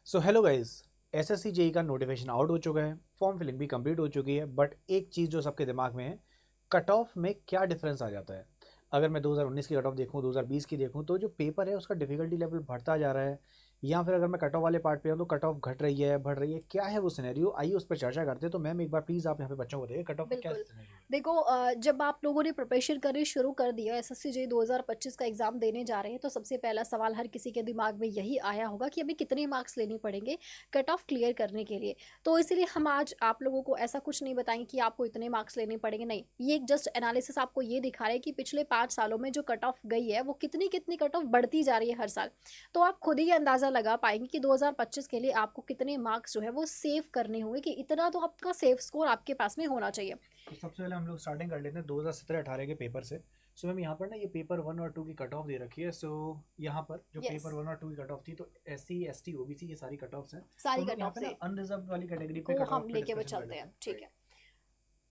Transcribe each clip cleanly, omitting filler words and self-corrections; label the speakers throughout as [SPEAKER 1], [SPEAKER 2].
[SPEAKER 1] So hello guys, SSC JE का notification out हो चुका है, फॉर्म फिलिंग भी कंप्लीट हो चुकी है। बट एक चीज़ जो सबके दिमाग में है, कट ऑफ में क्या डिफरेंस आ जाता है। अगर मैं 2019 की कट ऑफ देखूँ, 2020 की देखूँ, तो जो पेपर है उसका डिफिकल्टी लेवल बढ़ता जा रहा है। या फिर अगर मैं कट ऑफ वाले पार्ट पे हूँ तो कट ऑफ घट रही है, बढ़ रही है, क्या है वो सिनेरियो, आइए उस पर चर्चा करते हैं। तो मैम एक बार प्लीज़ आप यहाँ पे बच्चों को देखिए, कट ऑफ का क्या
[SPEAKER 2] बिल्कुल।
[SPEAKER 1] सिनेरियो है।
[SPEAKER 2] देखो, जब आप लोगों ने प्रिपरेशन करनी शुरू कर दिया एसएससी जे 2025 का एग्जाम देने जा रहे हैं तो सबसे पहला सवाल हर किसी के दिमाग में यही आया होगा कि अभी कितने मार्क्स लेने पड़ेंगे कट ऑफ क्लियर करने के लिए। तो इसीलिए हम आज आप लोगों को ऐसा कुछ नहीं बताएंगे कि आपको इतने मार्क्स लेने पड़ेंगे, नहीं। ये एक जस्ट एनालिसिस आपको ये दिखा रहा है कि पिछले 5 सालों में जो कट ऑफ गई है वो कितनी कितनी कट ऑफ बढ़ती जा रही है हर साल। तो आप खुद ही अंदाजा लगा पाएंगे कि 2025 के लिए आपको कितने मार्क्स जो है वो सेव करने होंगे, कि इतना तो आपका सेफ स्कोर आपके पास में होना चाहिए।
[SPEAKER 1] तो सबसे पहले हम लोग स्टार्टिंग कर लेते हैं 2017-18 के पेपर से। सो मैम यहाँ पर ना ये पेपर 1 और 2 की कट ऑफ दे रखी है। सो यहाँ पर जो
[SPEAKER 2] यस।
[SPEAKER 1] पेपर 1 और 2 की कट ऑफ थी, तो एससी एसटी ओबीसी ये सारी कट ऑफ्स हैं। तो
[SPEAKER 2] सारी
[SPEAKER 1] हम लोग
[SPEAKER 2] कट
[SPEAKER 1] यहाँ
[SPEAKER 2] ऑफ
[SPEAKER 1] पे ना
[SPEAKER 2] से
[SPEAKER 1] अनरिजर्व वाली कैटेगरी पे
[SPEAKER 2] को
[SPEAKER 1] कट
[SPEAKER 2] हम
[SPEAKER 1] ऑफ पे
[SPEAKER 2] लेके वो
[SPEAKER 1] डिस्कशन कर
[SPEAKER 2] चलते
[SPEAKER 1] लेते
[SPEAKER 2] हैं,
[SPEAKER 1] हैं,
[SPEAKER 2] ठीक
[SPEAKER 1] राइट।
[SPEAKER 2] है।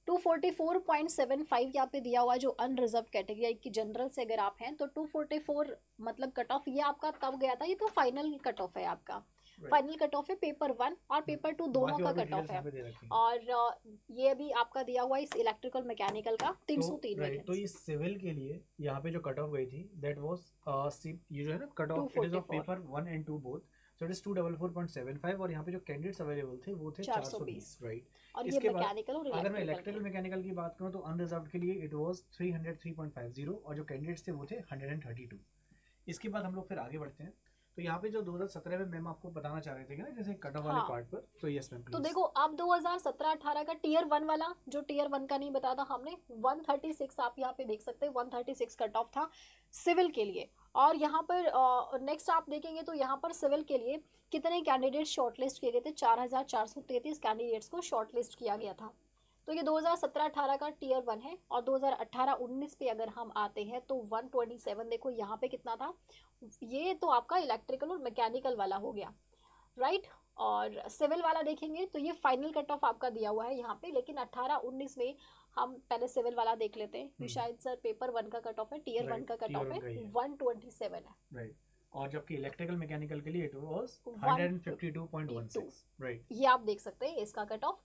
[SPEAKER 2] 244.75 यहाँ पे दिया हुआ है जो अनरिजर्व कैटेगरी की जनरल से अगर आप हैं तो 244 मतलब कट ऑफ ये आपका तब गया था। ये तो फाइनल कट ऑफ है आपका।
[SPEAKER 1] राइट।
[SPEAKER 2] फाइनल कट ऑफ है पेपर 1 और पेपर 2 दोनों
[SPEAKER 1] बाकी
[SPEAKER 2] का
[SPEAKER 1] और भी
[SPEAKER 2] कट ऑफ
[SPEAKER 1] डिटेल्स
[SPEAKER 2] है।
[SPEAKER 1] यहाँ पे दे रखी हैं।
[SPEAKER 2] और ये अभी आपका दिया हुआ है इस इलेक्ट्रिकल मैकेनिकल का
[SPEAKER 1] तो
[SPEAKER 2] 303
[SPEAKER 1] राइट, तो
[SPEAKER 2] वैकेंसी।
[SPEAKER 1] ये सिविल के लिए यहाँ पे जो कट ऑफ गई थी, दैट वाज ये जो है ना cut
[SPEAKER 2] two
[SPEAKER 1] of, it is of
[SPEAKER 2] forty four
[SPEAKER 1] paper 1 and 2 both. So it is 244.75 और यहाँ पे जो कैंडिडेट्स अवेलेबल थे वो थे
[SPEAKER 2] 420।
[SPEAKER 1] 420, राइट।
[SPEAKER 2] और ये
[SPEAKER 1] इसके बाद
[SPEAKER 2] मैकेनिकल और
[SPEAKER 1] अगर मैं
[SPEAKER 2] इलेक्ट्रिकल के।
[SPEAKER 1] इलेक्ट्रिकल मैकेनिकल की बात करूँ तो अनरिजर्व के लिए इट वाज 303.50 और जो कैंडिडेट्स थे वो थे 132। इसके बाद हम लोग फिर आगे बढ़ते हैं। तो यहाँ पे जो 2017 में मैम आपको बताना चाह रहे थे कि ना, जैसे कट ऑफ वाले
[SPEAKER 2] हाँ,
[SPEAKER 1] पार्ट पर, तो यस मैम
[SPEAKER 2] तो
[SPEAKER 1] प्लीज।
[SPEAKER 2] देखो अब 2017-18 का टीयर 1 वाला, जो टीयर 1 का नहीं बताया था हमने, 136 आप यहाँ पे देख सकते हैं, 136 कट ऑफ था सिविल के लिए। और यहाँ पर नेक्स्ट आप देखेंगे तो यहाँ पर सिविल के लिए कितने कैंडिडेट शॉर्टलिस्ट किए गए थे, 4433 कैंडिडेट्स को शॉर्टलिस्ट किया गया था। तो ये 2017-18 का टीयर 1 है। और 2018-19 पे अगर हम आते हैं तो 127, देखो यहाँ पे कितना था। ये तो आपका इलेक्ट्रिकल और मैकेनिकल वाला हो गया, राइट। और सिविल वाला देखेंगे तो ये फाइनल कट ऑफ आपका दिया हुआ है यहाँ पे, लेकिन 18-19 में हम पहले सिविल वाला देख लेते हैं कि शायद सर पेपर 1 का कट ऑफ है, टीयर 1
[SPEAKER 1] राइट,
[SPEAKER 2] का कट
[SPEAKER 1] टीयर
[SPEAKER 2] ऑफ
[SPEAKER 1] वन
[SPEAKER 2] है
[SPEAKER 1] का ही है,
[SPEAKER 2] 127 है।
[SPEAKER 1] राइट। और जबकि इलेक्ट्रिकल मैकेनिकल के लिए इट वाज
[SPEAKER 2] 152,
[SPEAKER 1] 152.16, राइट।
[SPEAKER 2] ये आप देख सकते हैं इसका कट ऑफ।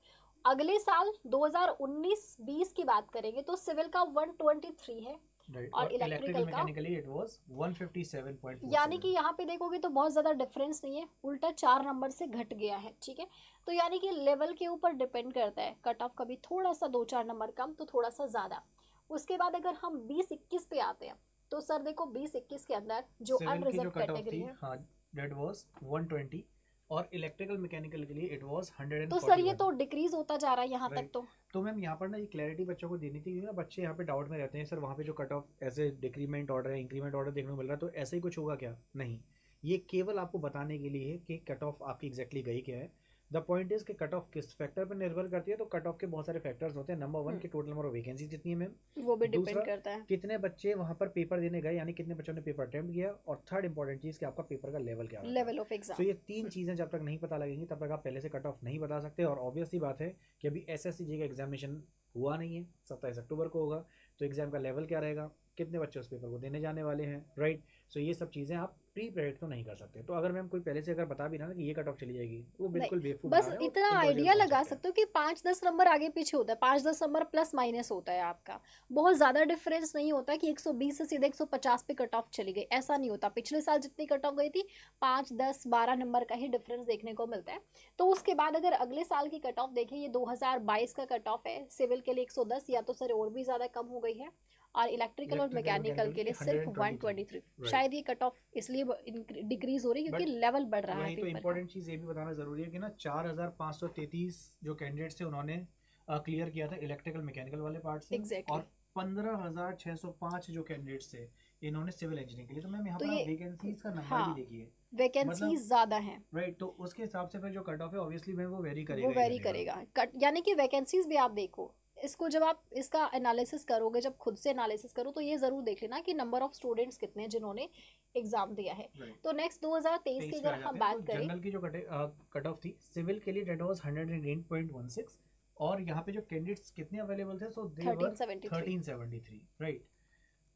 [SPEAKER 2] अगले साल 2019-20 की बात करेंगे तो सिविल का 123 है
[SPEAKER 1] राइट,
[SPEAKER 2] और
[SPEAKER 1] और इलेक्ट्रिकल
[SPEAKER 2] इलेक्ट्रिकल का,
[SPEAKER 1] मैकेनिकली इट वाज
[SPEAKER 2] यानी कि
[SPEAKER 1] 157.47।
[SPEAKER 2] यहाँ पे देखोगे तो बहुत ज़्यादा डिफरेंस नहीं है, उल्टा 4 नंबर से घट गया है, ठीक है। तो यानी कि लेवल के ऊपर डिपेंड करता है, कट ऑफ कभी थोड़ा सा 2-4 नंबर कम तो थोड़ा सा ज़्यादा। उसके बाद अगर हम 20-21 पे आते हैं तो सर देखो 20-21 के अंदर जो
[SPEAKER 1] सिविल की जो
[SPEAKER 2] अनरिजर्व
[SPEAKER 1] कट ऑफ
[SPEAKER 2] कैटेगरी
[SPEAKER 1] थी,
[SPEAKER 2] है,
[SPEAKER 1] हाँ, दैट वाज 120। और इलेक्ट्रिकल मैकेनिकल के लिए इट वाज
[SPEAKER 2] तो सर ये
[SPEAKER 1] 141,
[SPEAKER 2] तो डिक्रीज होता जा रहा है यहाँ तक
[SPEAKER 1] राइट।
[SPEAKER 2] तो।
[SPEAKER 1] तो मैम यहाँ पर ना ये क्लैरिटी बच्चों को देनी थी, क्योंकि ना बच्चे यहाँ पे डाउट में रहते हैं, सर वहाँ पे जो कट ऑफ ऐसे डिक्रीमेंट ऑर्डर है, इंक्रीमेंट ऑर्डर देखने को मिल रहा है, तो ऐसे ही कुछ होगा क्या? नहीं, ये केवल आपको बताने के लिए है कि कट ऑफ आपकी एग्जैक्टली गई क्या है। द पॉइंट इज कि कट ऑफ किस फैक्टर पर निर्भर करती है। तो कट ऑफ के बहुत सारे फैक्टर्स होते हैं। नंबर 1 की टोटल नंबर ऑफ वैकेंसी जितनी है मैम।
[SPEAKER 2] वो भी
[SPEAKER 1] दूसरा,
[SPEAKER 2] डिपेंड करता है।
[SPEAKER 1] कितने बच्चे वहाँ पर पेपर देने गए, यानी कितने बच्चों ने पेपर अटेम्प्ट किया। और थर्ड इंपॉर्टेंट चीज़ कि आपका पेपर का लेवल क्या रहा था।
[SPEAKER 2] Level of
[SPEAKER 1] so
[SPEAKER 2] exam.
[SPEAKER 1] ये तीन चीज़ें जब तक नहीं पता लगेंगी तब तक आप पहले से कट ऑफ नहीं बता सकते। और ऑब्वियसली बात है कि अभी एसएससी जी का एग्जामिनेशन हुआ नहीं है, 27 अक्टूबर को होगा। तो एग्जाम का लेवल क्या रहेगा, कितने बच्चे उस पेपर को देने जाने वाले हैं, राइट। सो ये सब चीज़ें आप प्री प्रेडिक्ट तो नहीं कर सकते। तो अगर मैम कोई पहले से अगर बता भी ना कि ये कट ऑफ चली जाएगी, वो
[SPEAKER 2] नहीं,
[SPEAKER 1] बिल्कुल बेवकूफ़ बना
[SPEAKER 2] बस
[SPEAKER 1] रहे हैं,
[SPEAKER 2] इतना
[SPEAKER 1] वो इलॉजिकल
[SPEAKER 2] आइडिया लगा
[SPEAKER 1] कॉन्सेप्ट है।
[SPEAKER 2] सकते हो कि 5-10 नंबर आगे पीछे होता है, 5-10 नंबर प्लस माइनस होता है आपका। बहुत ज़्यादा डिफरेंस नहीं होता कि 120 से सीधे 150 पे कट ऑफ चली गई, ऐसा नहीं होता। पिछले साल जितनी कट ऑफ गई थी 5-10-12 नंबर का ही डिफरेंस देखने को मिलता है। तो उसके बाद अगर अगले साल की कट ऑफ देखें, ये 2022 का कट ऑफ है सिविल के लिए 110, या तो सर और भी ज़्यादा कम हो गई है। और इलेक्ट्रिकल और
[SPEAKER 1] इलेक्ट्रिकल
[SPEAKER 2] मैकेनिकल
[SPEAKER 1] मैकेनिकल
[SPEAKER 2] के
[SPEAKER 1] की
[SPEAKER 2] लिए सिर्फ
[SPEAKER 1] 123,
[SPEAKER 2] 123।
[SPEAKER 1] राइट।
[SPEAKER 2] शायद ये कट ऑफ इसलिए डिक्रीज हो रही है
[SPEAKER 1] बट
[SPEAKER 2] क्योंकि लेवल बढ़ रहा है
[SPEAKER 1] वही तो
[SPEAKER 2] पेपर का।
[SPEAKER 1] इम्पोर्टेंट चीज़ ये भी बताना ज़रूरी है कि ना 4533 जो कैंडिडेट्स थे उन्होंने क्लियर किया था इलेक्ट्रिकल मैकेनिकल वाले पार्ट से।
[SPEAKER 2] एग्जैक्टली
[SPEAKER 1] और 15,605 जो कैंडिडेट्स थे इन्होंने सिविल इंजीनियरिंग के लिए। तो मैम यहाँ
[SPEAKER 2] तो
[SPEAKER 1] पर आप
[SPEAKER 2] ये,
[SPEAKER 1] वैकेंसीज का नंबर भी
[SPEAKER 2] हाँ,
[SPEAKER 1] देखिए,
[SPEAKER 2] वैकेंसीज
[SPEAKER 1] मतलब,
[SPEAKER 2] ज़्यादा हैं।
[SPEAKER 1] राइट। तो उसके हिसाब से फिर जो कट ऑफ है ऑब्वियसली मैम वो वेरी
[SPEAKER 2] वो
[SPEAKER 1] करेगा ही
[SPEAKER 2] वेरी
[SPEAKER 1] करेगा।
[SPEAKER 2] करेगा कट, यानी कि वैकेंसीज भी आप देखो इसको, जब आप इसका एनालिसिस करोगे, जब खुद से एनालिसिस करो तो ये ज़रूर देख लेना कि नंबर ऑफ स्टूडेंट्स कितने हैं जिन्होंने एग्ज़ाम दिया है।
[SPEAKER 1] राइट।
[SPEAKER 2] तो नेक्स्ट 2023 की
[SPEAKER 1] 23 पे
[SPEAKER 2] अगर
[SPEAKER 1] आ
[SPEAKER 2] हम
[SPEAKER 1] जाते हैं। तो
[SPEAKER 2] बात करें,
[SPEAKER 1] जनरल की जो कट ऑफ थी सिविल के लिए डेट वाज 108.16। और यहाँ पे जो कैंडिडेट्स कितने अवेलेबल थे, सो दे वर
[SPEAKER 2] 1373।
[SPEAKER 1] 1373, राइट।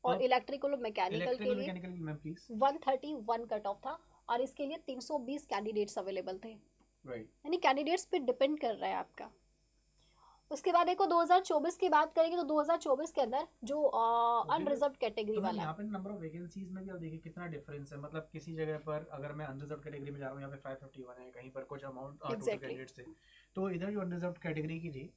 [SPEAKER 2] और
[SPEAKER 1] अब
[SPEAKER 2] इलेक्ट्रिकल और मैकेनिकल के
[SPEAKER 1] इलेक्ट्रिकल
[SPEAKER 2] लिए
[SPEAKER 1] mechanical ma'am please.
[SPEAKER 2] 131 cut off था। और इसके लिए 320 कैंडिडेट्स अवेलेबल थे,
[SPEAKER 1] राइट।
[SPEAKER 2] यानी कैंडिडेट्स पे डिपेंड कर रहा है आपका। उसके बाद देखो 2024 की बात करेंगे तो 2024 के अंदर जो अनरिजर्व कैटेगरी
[SPEAKER 1] तो मैम
[SPEAKER 2] वाला
[SPEAKER 1] यहाँ पे नंबर ऑफ वैकेंसीज में भी आप देखिए कितना डिफरेंस है, मतलब किसी जगह पर अगर मैं अनरिजर्व कैटेगरी में जा रहा हूँ यहाँ पे 551 है, कहीं पर कुछ अमाउंट टोटल
[SPEAKER 2] Exactly.
[SPEAKER 1] कैंडिडेट्स थे, तो इधर जो अनरिजर्व कैटेगरी की थी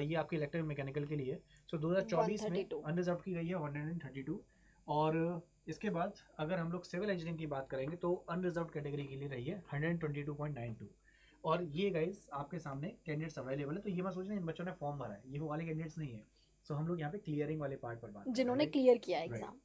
[SPEAKER 1] ये आपकी इलेक्ट्रिक मैकेनिकल के लिए सो 2024 में
[SPEAKER 2] 132
[SPEAKER 1] अनरिजर्व की गई है 132। और इसके बाद अगर हम लोग सिविल इंजीनियरिंग की बात करेंगे तो अनरिजर्व कैटेगरी के लिए रही है 122.92। और ये गाइस आपके सामने कैंडिडेट्स अवेलेबल है, तो ये मैं सोच रहा हूँ इन बच्चों ने फॉर्म भरा है, ये वो वाले कैंडिडेट्स नहीं है। सो हम लोग यहाँ पे क्लियरिंग वाले पार्ट पर बात
[SPEAKER 2] जिन्होंने क्लियर किया एग्जाम।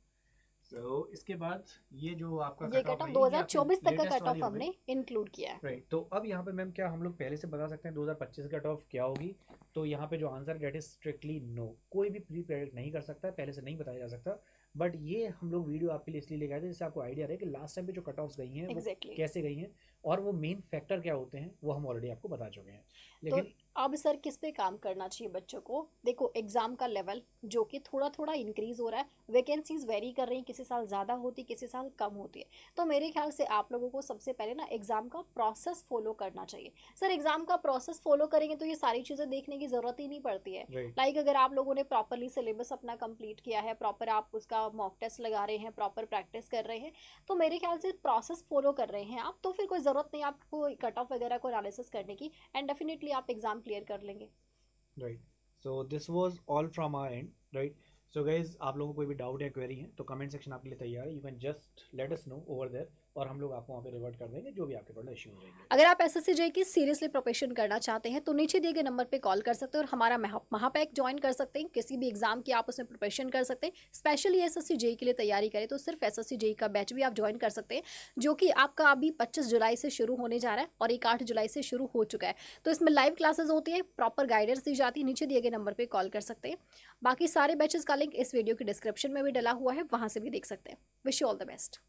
[SPEAKER 1] सो इसके बाद ये जो आपका
[SPEAKER 2] ये
[SPEAKER 1] कट ऑफ
[SPEAKER 2] कट ऑफ
[SPEAKER 1] है
[SPEAKER 2] 2024 तक का कट ऑफ हमने इंक्लूड किया है।
[SPEAKER 1] राइट। तो अब यहाँ पे मैम क्या हम लोग पहले से बता सकते हैं 2025 कट ऑफ क्या होगी? तो यहाँ पे जो answer that is strictly no, कोई भी प्री प्रेडिक्ट नहीं कर सकता, पहले से नहीं बताया जा सकता। बट ये हम लोग वीडियो आपके लिए इसलिए लेके आए थे जिससे आपको आइडिया रहे कि लास्ट टाइम पे जो कट ऑफ्स गई हैं वो कैसे गई हैं और वो मेन फैक्टर क्या होते हैं वो हम ऑलरेडी आपको बता चुके हैं। लेकिन
[SPEAKER 2] अब सर किस पे काम करना चाहिए बच्चों को? देखो एग्जाम का लेवल जो कि थोड़ा थोड़ा इंक्रीज हो रहा है, वैकेंसीज वेरी कर रही हैं, किसी साल ज़्यादा होती किसी साल कम होती है। तो मेरे ख्याल से आप लोगों को सबसे पहले ना एग्जाम का प्रोसेस फॉलो करना चाहिए। सर एग्जाम का प्रोसेस फॉलो करेंगे तो ये सारी चीज़ें देखने की ज़रूरत ही नहीं पड़ती है। लाइक अगर आप लोगों ने प्रॉपरली सिलेबस अपना कंप्लीट किया है, प्रॉपर आप उसका मॉक टेस्ट लगा रहे हैं, प्रॉपर प्रैक्टिस कर रहे हैं, तो मेरे ख्याल से प्रोसेस फॉलो कर रहे हैं आप, तो फिर कोई ज़रूरत नहीं आपको कट ऑफ वगैरह को एनालिसिस करने की, एंड डेफिनेटली आप एग्जाम क्लियर कर लेंगे।
[SPEAKER 1] Right. So this was all from our and. Right. So guys आप लोगों को कोई भी डाउट या क्वेरी है तो कमेंट सेक्शन आपके लिए तैयार है, you can just let us know over there और हम लोग आपको वहाँ पे रिवर्ट कर देंगे जो भी आपके पास इश्यू रहेंगे।
[SPEAKER 2] अगर आप एसएससी जेईई की सीरियसली प्रिपरेशन करना चाहते हैं तो नीचे दिए गए नंबर पे कॉल कर सकते हैं और हमारा महापैक ज्वाइन कर सकते हैं। किसी भी एग्जाम की आप उसमें प्रिपरेशन कर सकते हैं, स्पेशली एसएससी जेईई के लिए तैयारी करें तो सिर्फ एसएससी जेईई का बैच भी आप ज्वाइन कर सकते हैं, जो कि आपका अभी 25 जुलाई से शुरू होने जा रहा है और एक 8 जुलाई से शुरू हो चुका है। तो इसमें लाइव क्लासेज होती है, प्रॉपर गाइडेंस दी जाती है, नीचे दिए गए नंबर पर कॉल कर सकते हैं। बाकी सारे बैचेस का लिंक इस वीडियो की डिस्क्रिप्शन में भी डला हुआ है, वहाँ से भी देख सकते हैं। Wish you all the best.